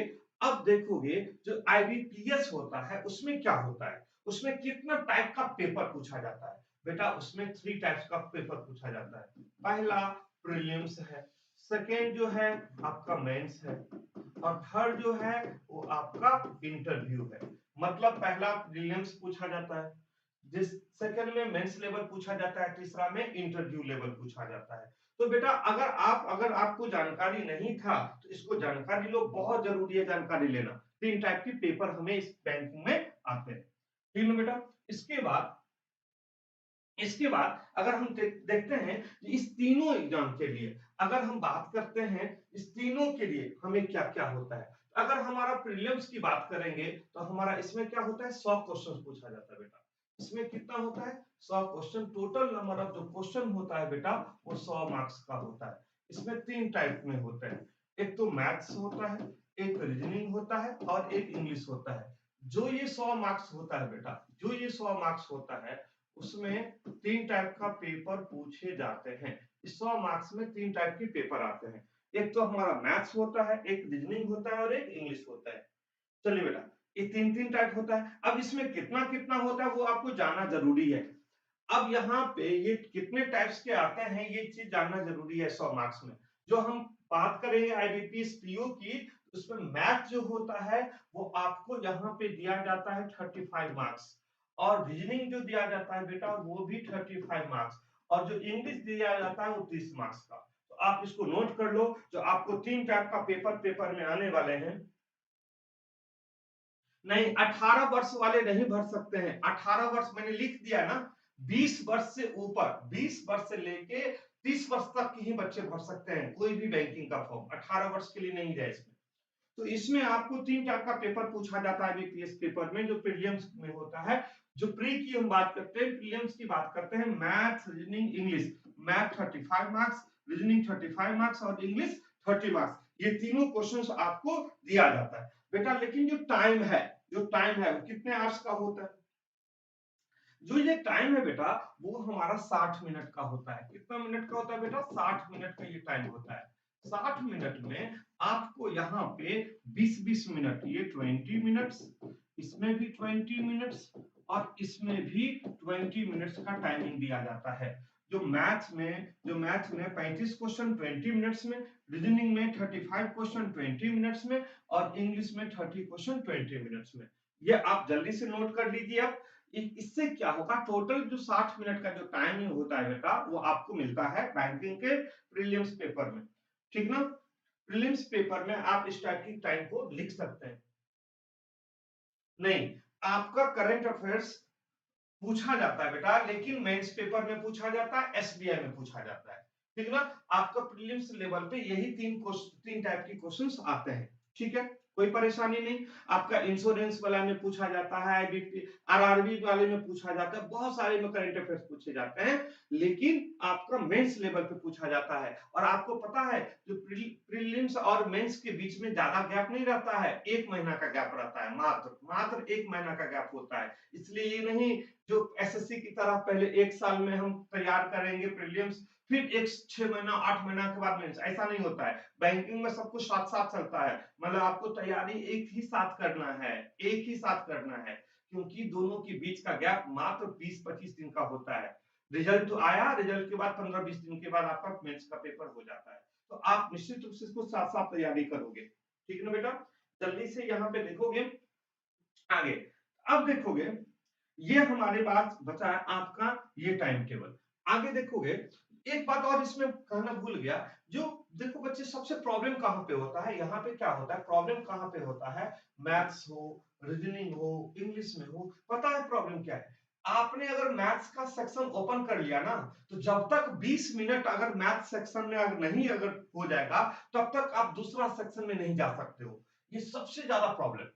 अब देखोगे जो आईबीपीएस होता है उसमें क्या होता है, उसमें कितना टाइप का पेपर पूछा जाता है बेटा, उसमें 3 टाइप्स का पेपर पूछा जाता है। पहला प्रीलिम्स है, सेकेंड जो है आपका मेंस है, और थर्ड जो है वो आपका इंटरव्यू है। मतलब पहला प्रीलिम्स पूछा जाता है, जिस सेकंड में मेंस लेवल पूछा जाता है, तीसरा में इंटरव्यू लेवल पूछा जाता है। तो बेटा अगर आपको जानकारी नहीं था तो इसको जानकारी लो, बहुत जरूरी है जानकारी लेना। 3 टाइप की पेपर हमें इस बैंकिंग में आते हैं, ठीक है बेटा। इसके बाद इसके बाद अगर हम देखते हैं इस तीनों एग्जाम के लिए, अगर हम बात करते हैं इस तीनों के लिए हमें क्या क्या होता है। अगर हमारा प्रीलिम्स की बात करेंगे तो हमारा इसमें क्या होता है, 100 क्वेश्चन पूछा जाता है बेटा। इसमें कितना होता है, 100 क्वेश्चन। टोटल नंबर ऑफ जो क्वेश्चन होता है बेटा वो 100 मार्क्स का होता है। इसमें 3 टाइप में होते हैं, एक तो मैथ्स होता है, एक रीजनिंग होता है, और एक इंग्लिश होता है। जो ये 100 मार्क्स होता है बेटा, जो ये 100 मार्क्स होता है उसमें 3 टाइप का पेपर पूछे जाते हैं। इस 100 मार्क्स में 3 टाइप के पेपर आते हैं, एक तो हमारा मैथ्स होता है, एक रीजनिंग होता है, और एक इंग्लिश होता है। चलिए बेटा, ये 3-3 टाइप होता है। अब इसमें कितना कितना होता है वो आपको जानना जरूरी है। अब यहाँ पे ये कितने टाइप्स के आते हैं ये चीज जानना जरूरी है 100 मार्क्स में। जो हम बात करेंगे आईबीपीएस पीओ की, उसमें मैथ जो होता है वो आपको यहाँ पे दिया जाता है 35 मार्क्स, और रीजनिंग जो दिया जाता है बेटा वो भी 35 मार्क्स, और जो इंग्लिश दिया जाता है वो 30 मार्क्स का। तो आप इसको नोट कर लो, जो आपको 3 टाइप का पेपर में आने वाले हैं। नहीं, 18 वर्ष वाले नहीं भर सकते हैं। 18 वर्ष मैंने लिख दिया ना, 20 वर्ष से ऊपर, 20 वर्ष से लेके 30 वर्ष तक के ही बच्चे भर सकते हैं कोई भी बैंकिंग का फॉर्म, 18 वर्ष के लिए नहीं है इसमें। तो इसमें आपको 3 टाइप का पेपर पूछा जाता है बीपीएस पेपर में, जो प्रीलिम्स में होता है। जो प्री की हम बात करते हैं, प्रीलिम्स की बात करते हैं, math, reasoning, English. Math 35 marks, reasoning 35 marks, और इंग्लिश 30 मार्क्स। ये तीनों क्वेश्चंस आपको दिया जाता है बेटा। लेकिन जो टाइम है वो कितने आवर्स का होता है? जो ये टाइम है बेटा वो हमारा 60 मिनट का होता है। कितना मिनट का होता है बेटा? 60 मिनट का ये टाइम होता है। 60 मिनट में आपको यहाँ पे 20-20 मिनट, ये 20 मिनट्स, इसमें भी 20 मिनट्स और इसमें भी 20 मिनट्स का टाइमिंग दिया जाता है। जो मैथ्स में 35 क्वेश्चन 20 मिनट्स में, रीजनिंग में 35 क्वेश्चन 20 मिनट्स में और इंग्लिश में 30 क्वेश्चन 20 मिनट्स में। ये आप जल्दी से नोट कर लीजिए। आप इससे क्या होगा, टोटल जो 60 मिनट का जो टाइमिंग होता है बेटा वो आपको मिलता है बैंकिंग के प्रीलिम्स पेपर में। ठीक ना? प्रीलिम्स पेपर में आप इस टाइप की टाइम को लिख सकते हैं। नहीं, आपका करंट अफेयर्स पूछा जाता है बेटा, लेकिन मेंस पेपर में पूछा जाता है, एसबीआई में पूछा जाता है। ठीक ना? आपका प्रीलिम्स लेवल पे यही तीन टाइप की क्वेश्चंस आते हैं। ठीक है, कोई परेशानी नहीं। आपका इंश्योरेंस वाला में पूछा जाता है, आईबीपी आरआरबी वाले में पूछा जाता है, बहुत सारे में करंट अफेयर्स पूछे जाते हैं, लेकिन आपका मेंस लेवल पे पूछा जाता है। और आपको पता है जो प्रीलिम्स और मेंस के बीच में ज्यादा गैप नहीं रहता है, 1 महीना का गैप रहता है, मात्र 1 महीना का गैप होता है। इसलिए ये नहीं जो एसएससी की तरह पहले 1 साल में हम तैयार करेंगे प्रीलिम्स, फिर 6 महीना 8 महीना के बाद मेंस, ऐसा नहीं होता है। बैंकिंग में सब कुछ साथ साथ चलता है, मतलब आपको तैयारी एक ही साथ करना है, एक ही साथ करना है, क्योंकि दोनों के बीच का गैप मात्र 20-25 दिन का होता है। रिजल्ट तो आया, रिजल्ट के बाद 15-20 दिन के बाद आपका मेंस का पेपर हो जाता है। तो आप निश्चित रूप से इसको साथ साथ तैयारी करोगे। ठीक है ना बेटा? जल्दी से यहाँ पे देखोगे आगे। अब देखोगे ये हमारे पास बचा है आपका ये टाइम टेबल। आगे देखोगे, एक बात और इसमें कहना भूल गया, जो देखो बच्चे सबसे प्रॉब्लम कहाँ पे होता है, यहाँ पे क्या होता है, प्रॉब्लम कहाँ पे होता है, मैथ्स हो, रीजनिंग हो, इंग्लिश में हो, पता है प्रॉब्लम क्या है? आपने अगर मैथ्स का सेक्शन ओपन कर लिया ना, तो जब तक 20 मिनट अगर मैथ्स सेक्शन में अगर हो जाएगा, तब तक आप दूसरा सेक्शन में नहीं जा सकते हो। ये सबसे ज्यादा प्रॉब्लम।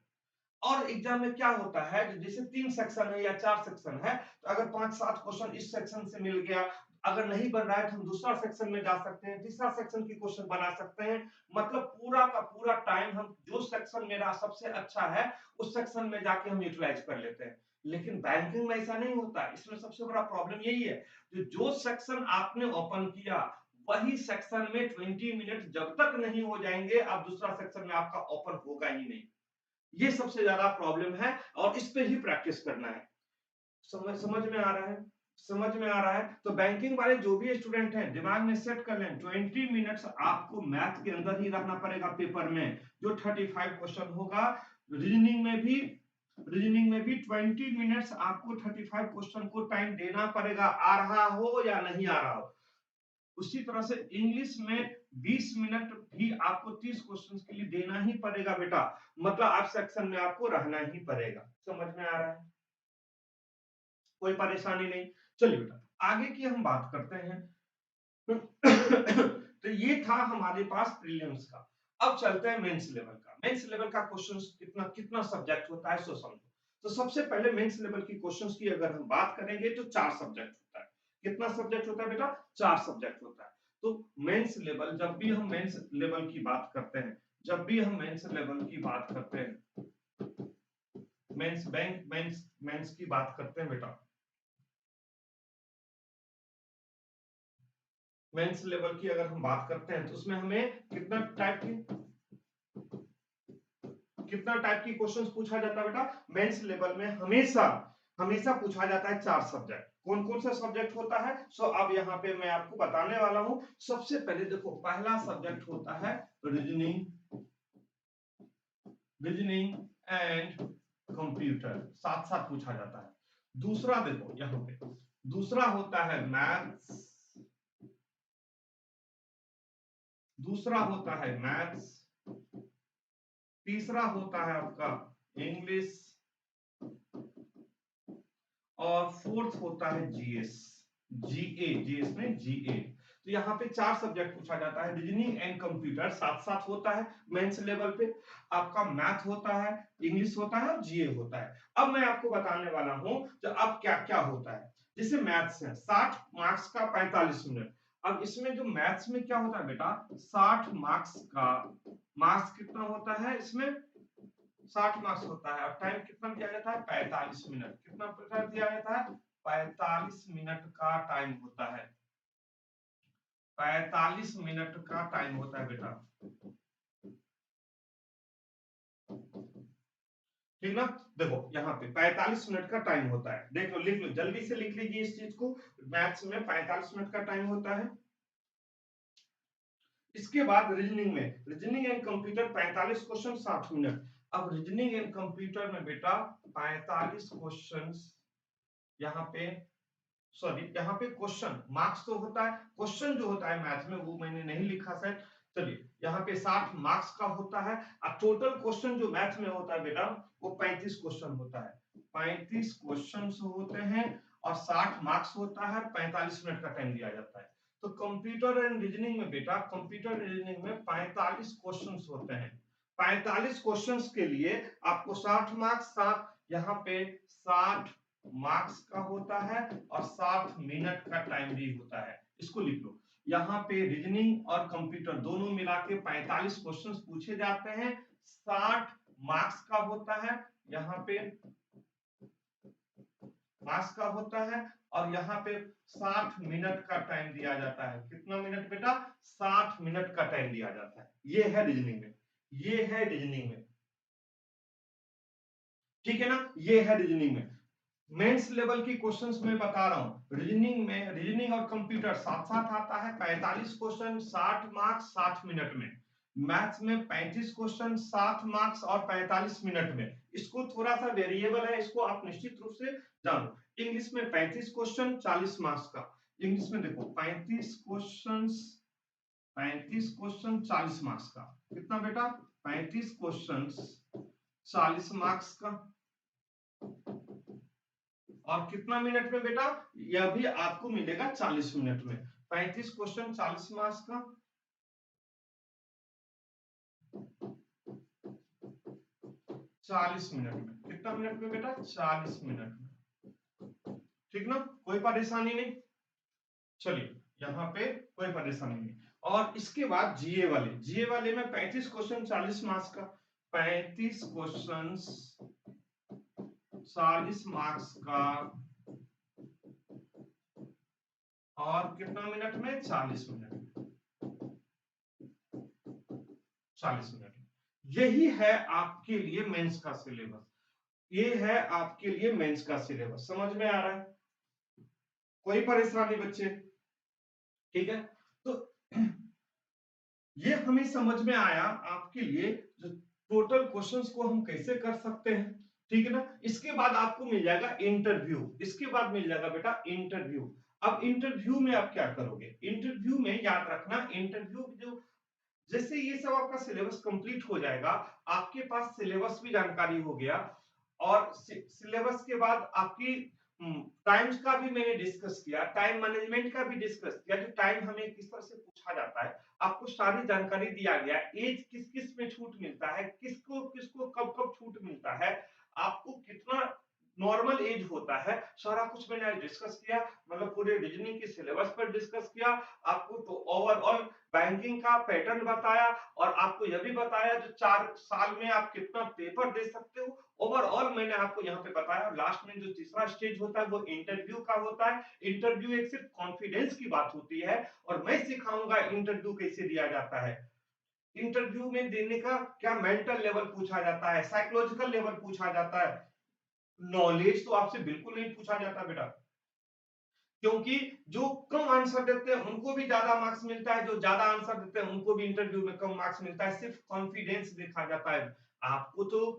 और एग्जाम में क्या होता है, जैसे 3 सेक्शन है या 4 सेक्शन है, तो अगर 5-7 क्वेश्चन इस सेक्शन से मिल गया, अगर नहीं बन रहा है तो हम दूसरा सेक्शन में जा सकते हैं, तीसरा सेक्शन की क्वेश्चन बना सकते हैं। मतलब पूरा का पूरा टाइम हम जो सेक्शन मेरा सबसे अच्छा है उस सेक्शन में जाके हम यूटिलाइज कर लेते हैं। लेकिन बैंकिंग में ऐसा नहीं होता। इसमें सबसे बड़ा प्रॉब्लम यही है, जो सेक्शन आपने ओपन किया वही सेक्शन में 20 मिनट जब तक नहीं हो जाएंगे, अब दूसरा सेक्शन में आपका ओपन होगा ही नहीं। ये सबसे ज्यादा प्रॉब्लम है और इस पे ही प्रैक्टिस करना है। समझ में आ रहा है? समझ में आ रहा है? तो बैंकिंग वाले जो भी स्टूडेंट हैं दिमाग में सेट कर लें, 20 मिनट्स आपको मैथ के अंदर ही रहना पड़ेगा पेपर में, जो 35 क्वेश्चन होगा। रीजनिंग में भी 20 मिनट्स आपको 35 क्वेश्चन को टाइम देना पड़ेगा, आ रहा हो या नहीं आ रहा हो। उसी तरह से इंग्लिश में 20 मिनट भी आपको 30 क्वेश्चंस के लिए देना ही पड़ेगा बेटा, मतलब आप सेक्शन में आपको रहना ही पड़ेगा। समझ में आ रहा है? कोई परेशानी नहीं। चलिए बेटा आगे की हम बात करते हैं। तो ये था हमारे पास प्रीलिम्स का। अब चलते हैं मेंस लेवल का। मेंस लेवल का क्वेश्चंस कितना कितना सब्जेक्ट होता है सो समझो। तो सबसे पहले मेंस लेवल की क्वेश्चंस की अगर हम बात करेंगे तो 4 सब्जेक्ट होता है। कितना सब्जेक्ट होता है बेटा? 4 सब्जेक्ट होता है। तो मेंस लेवल, जब भी हम मेंस लेवल की बात करते हैं, जब भी हम मेंस लेवल की बात करते हैं, मेंस की बात करते हैं बेटा, मेंस लेवल की अगर हम बात करते हैं तो उसमें हमें कितना टाइप की क्वेश्चंस पूछा जाता है बेटा? मेंस लेवल में हमेशा हमेशा पूछा जाता है 4 सब्जेक्ट। कौन कौन सा सब्जेक्ट होता है? सो अब यहाँ पे मैं आपको बताने वाला हूं। सबसे पहले देखो, पहला सब्जेक्ट होता है रीजनिंग एंड कंप्यूटर, साथ साथ पूछा जाता है। दूसरा देखो यहाँ पे, दूसरा होता है मैथ्स, दूसरा होता है मैथ्स, तीसरा होता है आपका इंग्लिश और फोर्थ होता है जीएस, जीएस में जीए। तो यहाँ पे 4 सब्जेक्ट पूछा जाता है। रीजनिंग एंड कंप्यूटर साथ साथ होता है मेंस लेवल पे। आपका मैथ होता है, इंग्लिश होता है और जीए होता है। अब मैं आपको बताने वाला हूं जो अब क्या क्या होता है। जैसे मैथ्स है 60 मार्क्स का 45 मिनट। अब इसमें जो मैथ्स में क्या होता है बेटा, 60 मार्क्स का, मार्क्स कितना होता है इसमें, 60 मार्क्स होता है, और टाइम कितना दिया जाता है, 45 मिनट। कितना टाइम दिया जाता है, 45 मिनट का टाइम होता है, 45 मिनट का टाइम होता है बेटा, ठीक ना। देखो यहाँ पे 45 मिनट का टाइम होता है, देख लो, लिख लो, जल्दी से लिख लीजिए इस चीज को। मैथ्स में 45 मिनट का टाइम होता है। इसके बाद रीजनिंग में, reasoning and computer 45 question 60 minute. अब रीजनिंग एंड कंप्यूटर में बेटा 45 क्वेश्चंस, यहाँ पे सॉरी, यहाँ पे क्वेश्चन, मार्क्स तो होता है, क्वेश्चन जो होता है मैथ में वो मैंने नहीं लिखा शायद, चलिए यहाँ पे 60 मार्क्स का होता है। अब टोटल क्वेश्चन जो मैथ में होता है बेटा वो 35 क्वेश्चन होता है, 35 क्वेश्चन होते हैं और 60 मार्क्स होता है, 45 मिनट का टाइम दिया जाता है। तो कंप्यूटर एंड रीजनिंग में बेटा, कंप्यूटर रीजनिंग में 45 क्वेश्चन होते हैं। 45 क्वेश्चन के लिए आपको 60 मार्क्स, यहाँ पे 60 मार्क्स का होता है और 60 मिनट का टाइम भी होता है। इसको लिख लो, यहाँ पे रीजनिंग और कंप्यूटर दोनों मिला के 45 क्वेश्चंस पूछे जाते हैं, 60 मार्क्स का होता है, यहाँ पे मार्क्स का होता है, और यहाँ पे 60 मिनट का टाइम दिया जाता है। कितना मिनट बेटा, 60 मिनट का टाइम दिया जाता है। ये है रीजनिंग में, ये है रीजनिंग में, ठीक है ना, ये है रीजनिंग में। मेंस लेवल की क्वेश्चंस मैं बता रहा हूं, रीजनिंग में, रीजनिंग और कंप्यूटर साथ साथ आता है, 45 क्वेश्चन 60 मार्क्स 60 मिनट में। मैथ्स में 35 क्वेश्चन 60 मार्क्स और 45 मिनट में। इसको थोड़ा सा वेरिएबल है, इसको आप निश्चित रूप से जानो। इंग्लिश में 35 क्वेश्चन 40 मार्क्स का, इंग्लिश में देखो 35 क्वेश्चन, 35 क्वेश्चन 40 मार्क्स का, कितना बेटा, 35 क्वेश्चन 40 मार्क्स का, और कितना मिनट में बेटा, यह भी आपको मिलेगा 40 मिनट में। 35 क्वेश्चन 40 मार्क्स का, 40 मिनट में, कितना मिनट में बेटा, 40 मिनट में, ठीक ना, कोई परेशानी नहीं। चलिए यहाँ पे कोई परेशानी नहीं। और इसके बाद जीए वाले, जीए वाले में 35 क्वेश्चन 40 मार्क्स का, 35 क्वेश्चन 40 मार्क्स का, और कितना मिनट में, 40 मिनट में, 40 मिनट में। यही है आपके लिए मेंस का सिलेबस, ये है आपके लिए मेंस का सिलेबस। समझ में आ रहा है, कोई परेशानी बच्चे, ठीक है। तो ये हमें समझ में आया आपके लिए, जो टोटल क्वेश्चंस को हम कैसे कर सकते हैं, ठीक है ना। इसके बाद आपको मिल जाएगा इंटरव्यू, इसके बाद मिल जाएगा बेटा इंटरव्यू। अब इंटरव्यू में आप क्या करोगे, इंटरव्यू में याद रखना, इंटरव्यू जो, जैसे ये सब आपका सिलेबस कंप्लीट हो जाएगा, आपके पास सिलेबस भी जानकारी हो गया, और सिलेबस के बाद आपकी टाइम्स का भी मैंने डिस्कस किया, टाइम मैनेजमेंट का भी डिस्कस किया, जो टाइम हमें किस तरह से पूछा जाता है, आपको सारी जानकारी दिया गया, एज किस किस में छूट मिलता है, किसको किसको कब कब छूट मिलता है, आपको कितना नॉर्मल एज होता है, सारा कुछ मैंने डिस्कस किया। मतलब पूरे रीजनिंग की सिलेबस पर डिस्कस किया, आपको तो ओवरऑल बैंकिंग का पैटर्न बताया, और आपको यह भी बताया जो 4 साल में आप कितना पेपर दे सकते हो, ओवरऑल मैंने आपको यहाँ पे बताया। लास्ट में जो तीसरा स्टेज होता है वो इंटरव्यू का होता है। इंटरव्यू एक सिर्फ कॉन्फिडेंस की बात होती है, और मैं सिखाऊंगा इंटरव्यू कैसे दिया जाता है। इंटरव्यू में देने का क्या मेंटल लेवल पूछा जाता है, साइकोलॉजिकल लेवल पूछा जाता है, नॉलेज तो आपसे बिल्कुल नहीं पूछा जाता बेटा, क्योंकि जो कम आंसर देते हैं उनको भी ज्यादा मार्क्स मिलता है, जो ज्यादा आंसर देते हैं उनको भी इंटरव्यू में कम मार्क्स मिलता है, सिर्फ कॉन्फिडेंस देखा जाता है। आपको तो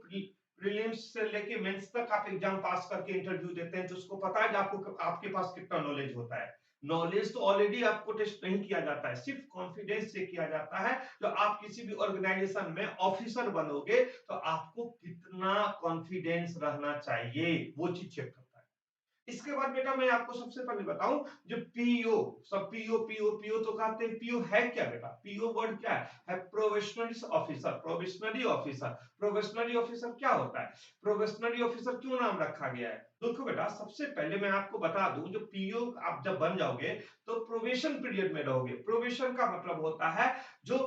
प्रीलिम्स से लेके मेंस तक आप एग्जाम पास करके इंटरव्यू देते हैं, तो उसको पता है कि आपको, आपके पास कितना नॉलेज होता है। नॉलेज तो ऑलरेडी आपको टेस्ट नहीं किया जाता है, सिर्फ कॉन्फिडेंस चेक किया जाता है। तो आप किसी भी ऑर्गेनाइजेशन में ऑफिसर बनोगे तो आपको कितना कॉन्फिडेंस रहना चाहिए, वो चीज चेक करता है। इसके बाद बेटा मैं आपको सबसे पहले बताऊं, जो पीओ, सब पीओ पीओ पीओ तो कहते हैं, पीओ है क्या बेटा? पीओ वर्ड क्या है probationary officer. Probationary officer, probationary officer क्या होता है? प्रोबेशनरी ऑफिसर क्यों नाम रखा गया है? देखो बेटा, सबसे पहले मैं आपको बता दूं, जो पीओ आप जब बन जाओगे तो प्रोबेशन पीरियड में रहोगे। प्रोबेशन का मतलब होता है जो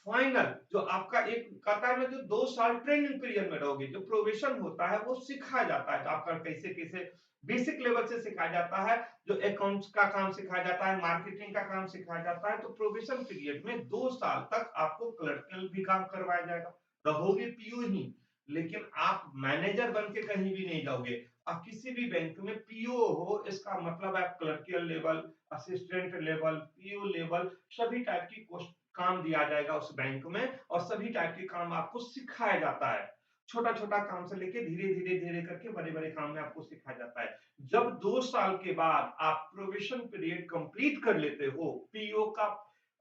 फाइनल, जो आपका एक कहता है ना, जो 2 साल ट्रेनिंग पीरियड में रहोगे। जो प्रोबेशन होता है वो सिखाया जाता है, तो आपका कैसे कैसे बेसिक लेवल से सिखाया जाता है, जो अकाउंट्स का काम सिखाया जाता है, मार्केटिंग का काम सिखाया जाता है। तो प्रोबेशन पीरियड में 2 साल तक आपको क्लर्कल भी काम करवाया जाएगा, रहोगे पीओ ही, लेकिन आप मैनेजर बन के कहीं भी नहीं जाओगे। आप किसी भी बैंक में पीओ हो, इसका मतलब है clerical level, assistant level, PO level, सभी टाइप की काम दिया जाएगा उस बैंक में, और सभी टाइप के काम आपको सिखाया जाता है। छोटा छोटा काम से लेके धीरे धीरे धीरे करके बड़े बड़े काम में आपको सिखाया जाता है। जब 2 साल के बाद आप प्रोबेशन पीरियड कंप्लीट कर लेते हो, पीओ का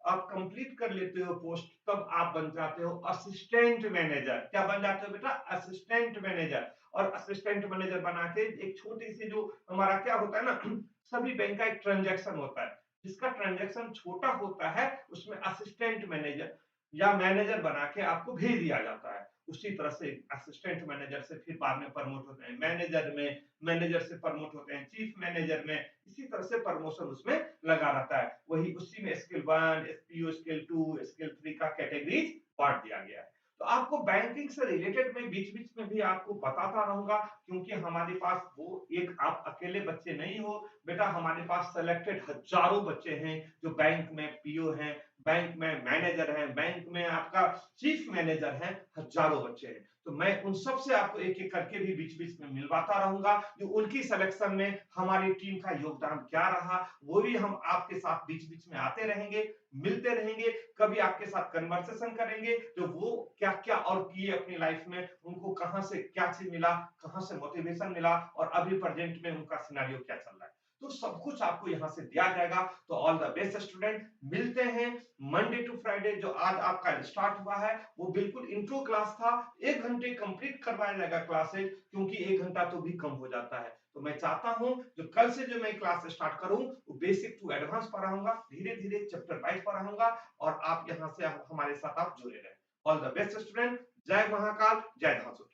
आप कंप्लीट कर लेते हो पोस्ट, तब आप बन जाते हो असिस्टेंट मैनेजर। क्या बन जाते हो बेटा? Assistant manager. और असिस्टेंट मैनेजर बना के एक छोटी सी, जो हमारा क्या होता है ना, सभी बैंक का एक ट्रांजैक्शन होता है, जिसका ट्रांजैक्शन छोटा होता है उसमें असिस्टेंट मैनेजर या मैनेजर बना के आपको भेज दिया जाता है। उसी तरह से असिस्टेंट मैनेजर से फिर बाद में प्रमोट होते हैं मैनेजर में, मैनेजर से प्रमोट होते हैं चीफ मैनेजर में। इसी तरह से प्रमोशन उसमें लगा रहता है। वही उसी में स्केल 1, एसपीओ स्केल 2, स्केल 3 का कैटेगरीज बांट दिया गया है। तो आपको बैंकिंग से रिलेटेड में बीच बीच में भी आपको बताता रहूंगा, क्योंकि हमारे पास वो एक आप अकेले बच्चे नहीं हो बेटा, हमारे पास सिलेक्टेड हजारों बच्चे हैं जो बैंक में पीओ हैं, बैंक में मैनेजर है, बैंक में आपका चीफ मैनेजर है, हजारों बच्चे हैं। तो मैं उन सब से आपको एक एक करके भी बीच बीच में मिलवाता रहूंगा, जो उनकी सिलेक्शन में हमारी टीम का योगदान क्या रहा, वो भी हम आपके साथ बीच बीच में आते रहेंगे, मिलते रहेंगे, कभी आपके साथ कन्वर्सेशन करेंगे, तो वो क्या क्या और किए अपनी लाइफ में, उनको कहां से क्या चीज मिला, कहां से मोटिवेशन मिला, और अभी प्रेजेंट में उनका सिनेरियो क्या चल रहा है, तो सब कुछ आपको यहाँ से दिया जाएगा। तो ऑल द बेस्ट स्टूडेंट, मिलते हैं मंडे टू फ्राइडे। जो आज आपका स्टार्ट हुआ है वो बिल्कुल इंट्रो क्लास था, 1 घंटे कंप्लीट करवाया जाएगा क्लासेज, क्योंकि 1 घंटा तो भी कम हो जाता है। तो मैं चाहता हूं जो कल से जो मैं क्लास स्टार्ट करूं, वो बेसिक टू एडवांस पढ़ाऊंगा, धीरे धीरे चैप्टर वाइज पढ़ाऊंगा, और आप यहाँ से हमारे साथ आप जुड़े रहे। ऑल द बेस्ट स्टूडेंट, जय महाकाल, जय धांसू।